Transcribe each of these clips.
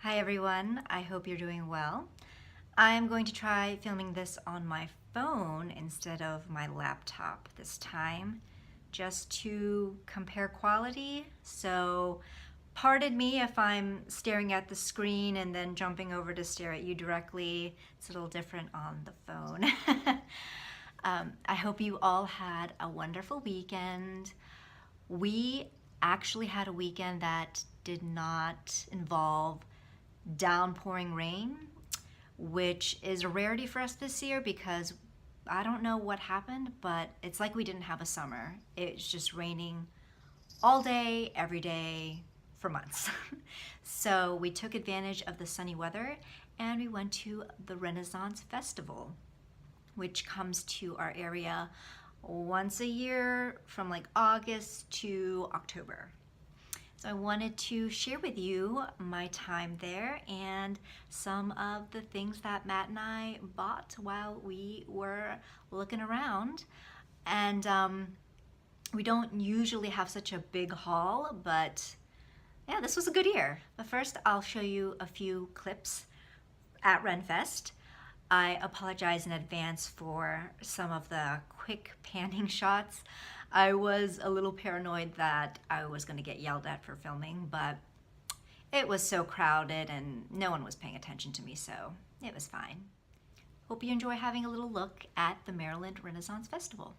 Hi everyone, I hope you're doing well. I'm going to try filming this on my phone instead of my laptop this time, just to compare quality. So pardon me if I'm staring at the screen and then jumping over to stare at you directly. It's a little different on the phone. I hope you all had a wonderful weekend. We actually had a weekend that did not involve downpouring rain, which is a rarity for us this year because I don't know what happened, but it's like we didn't have a summer. It's just raining all day, every day for months. So we took advantage of the sunny weather and we went to the Renaissance Festival, which comes to our area once a year from like August to October. So I wanted to share with you my time there and some of the things that Matt and I bought while we were looking around. And we don't usually have such a big haul, but yeah, this was a good year. But first, I'll show you a few clips at Renn Fest. I apologize in advance for some of the quick panning shots. I was a little paranoid that I was going to get yelled at for filming, but it was so crowded and no one was paying attention to me, so it was fine. Hope you enjoy having a little look at the Maryland Renaissance Festival.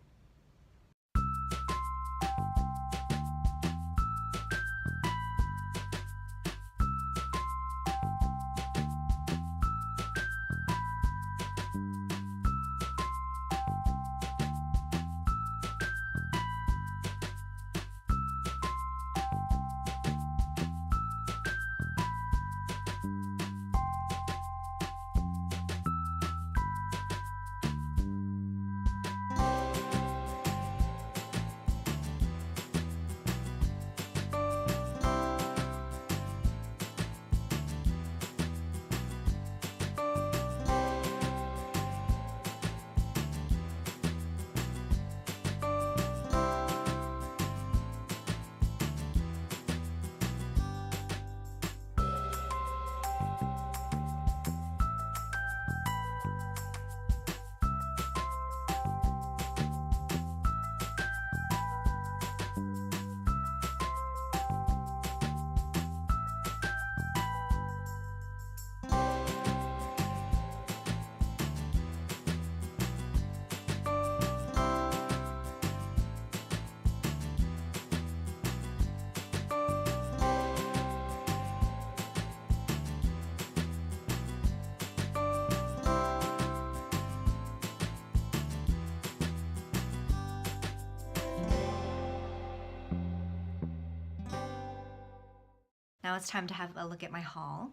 Now it's time to have a look at my haul.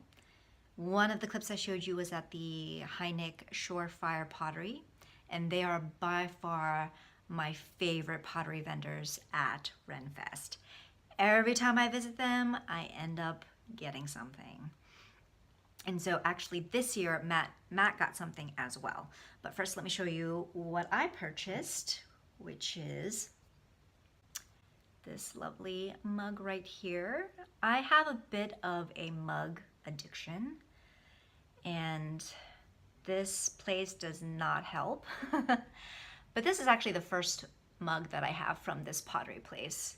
One of the clips I showed you was at the Heineck Shorefire Pottery, and they are by far my favorite pottery vendors at Renn Fest. Every time I visit them, I end up getting something. And so actually this year, Matt got something as well. But first let me show you what I purchased, which is this lovely mug right here. I have a bit of a mug addiction, and this place does not help. But this is actually the first mug that I have from this pottery place.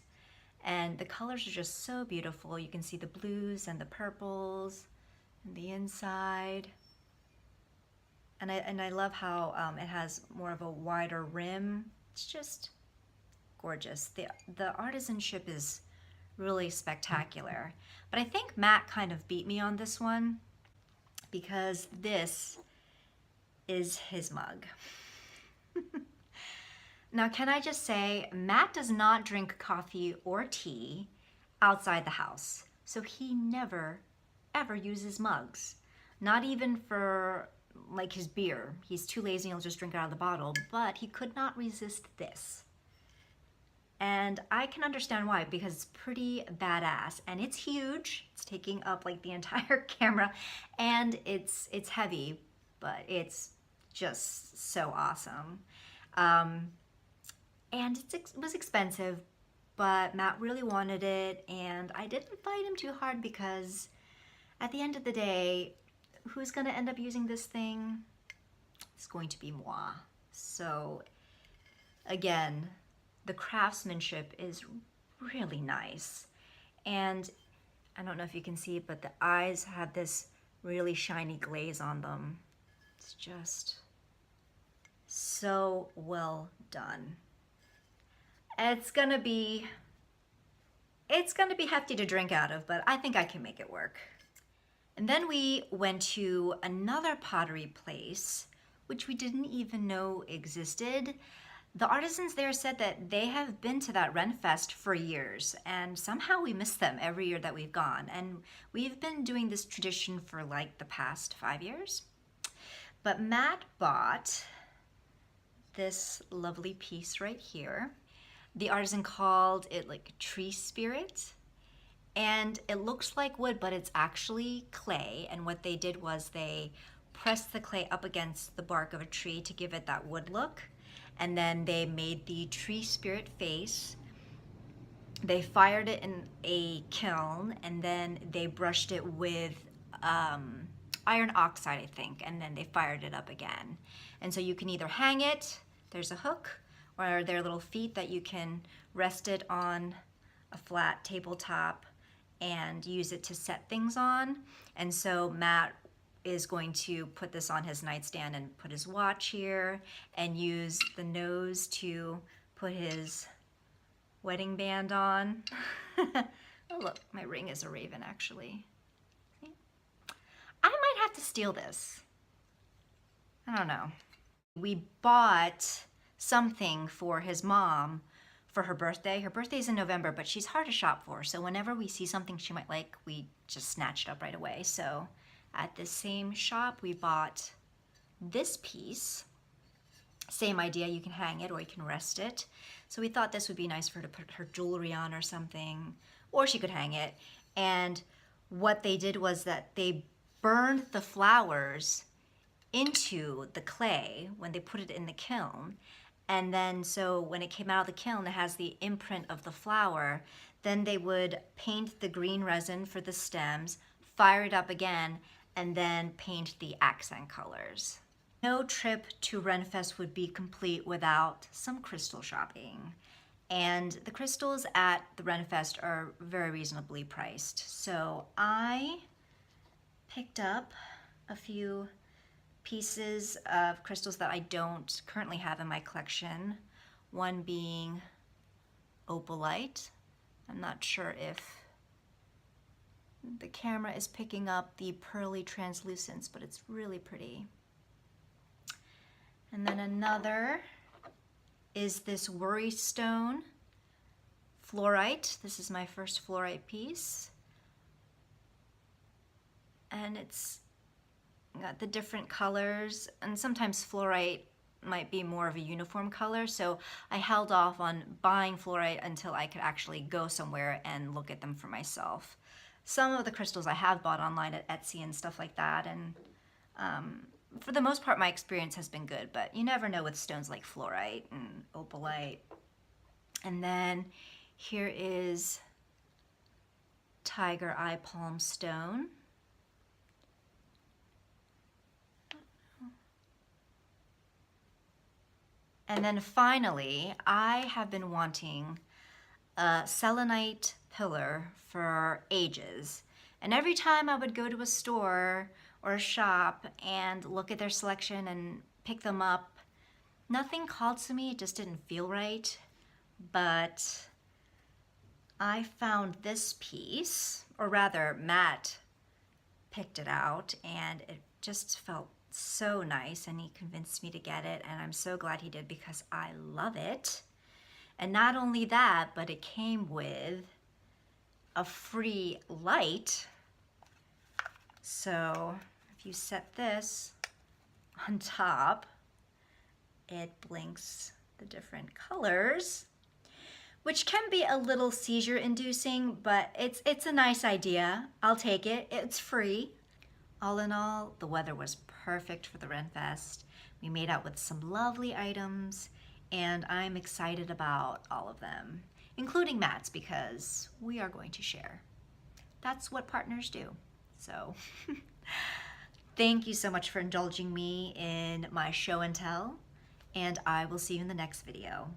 And the colors are just so beautiful. You can see the blues and the purples and the inside. And I love how it has more of a wider rim. It's just gorgeous. The artisanship is really spectacular. But I think Matt kind of beat me on this one because this is his mug. Now, can I just say, Matt does not drink coffee or tea outside the house. So he never, ever uses mugs. Not even for like his beer. He's too lazy, he'll just drink it out of the bottle. But he could not resist this. And I can understand why, because it's pretty badass and it's huge. It's taking up like the entire camera, and it's heavy, but it's just so awesome. And it was expensive, but Matt really wanted it, and I didn't fight him too hard because At the end of the day, who's gonna end up using this thing? It's going to be moi. So again, the craftsmanship is really nice. And I don't know if you can see, but the eyes have this really shiny glaze on them. It's just so well done. It's gonna be hefty to drink out of, but I think I can make it work. And then we went to another pottery place, which we didn't even know existed. The artisans there said that they have been to that Renn Fest for years, and somehow we miss them every year that we've gone. And we've been doing this tradition for like the past 5 years. But Matt bought this lovely piece right here. The artisan called it like tree spirit. And it looks like wood, but it's actually clay. And what they did was they pressed the clay up against the bark of a tree to give it that wood look. And then they made the tree spirit face. They fired it in a kiln, and then they brushed it with iron oxide, I think, and then they fired it up again. And so you can either hang it, there's a hook, or there are little feet that you can rest it on a flat tabletop and use it to set things on. And so Matt is going to put this on his nightstand and put his watch here and use the nose to put his wedding band on. Oh look, my ring is a raven actually. See? I might have to steal this. I don't know. We bought something for his mom for her birthday. Her birthday's in November, but she's hard to shop for. So whenever we see something she might like, we just snatch it up right away. So at this same shop, we bought this piece. Same idea, you can hang it or you can rest it. So we thought this would be nice for her to put her jewelry on or something, or she could hang it. And what they did was that they burned the flowers into the clay when they put it in the kiln. And then so when it came out of the kiln, it has the imprint of the flower. Then they would paint the green resin for the stems, fire it up again, and then paint the accent colors. No trip to Renn Fest would be complete without some crystal shopping. And the crystals at the Renn Fest are very reasonably priced. So I picked up a few pieces of crystals that I don't currently have in my collection. One being opalite. I'm not sure if the camera is picking up the pearly translucence, but it's really pretty. And then another is this worry stone fluorite. This is my first fluorite piece. And it's got the different colors, and sometimes fluorite might be more of a uniform color, so I held off on buying fluorite until I could actually go somewhere and look at them for myself. Some of the crystals I have bought online at Etsy and stuff like that, and for the most part my experience has been good, but you never know with stones like fluorite and opalite. And then here is tiger eye palm stone. And then finally, I have been wanting a selenite pillar for ages. And every time I would go to a store or a shop and look at their selection and pick them up, nothing called to me, it just didn't feel right. But I found this piece, or rather Matt picked it out, and it just felt so nice, and he convinced me to get it, and I'm so glad he did because I love it. And not only that, but it came with a free light. So if you set this on top, it blinks the different colors, which can be a little seizure inducing, but it's a nice idea. I'll take it. It's free. All in all, the weather was perfect for the Renn Fest. We made out with some lovely items, and I'm excited about all of them, including Matt's, because we are going to share. That's what partners do. So thank you so much for indulging me in my show and tell, and I will see you in the next video.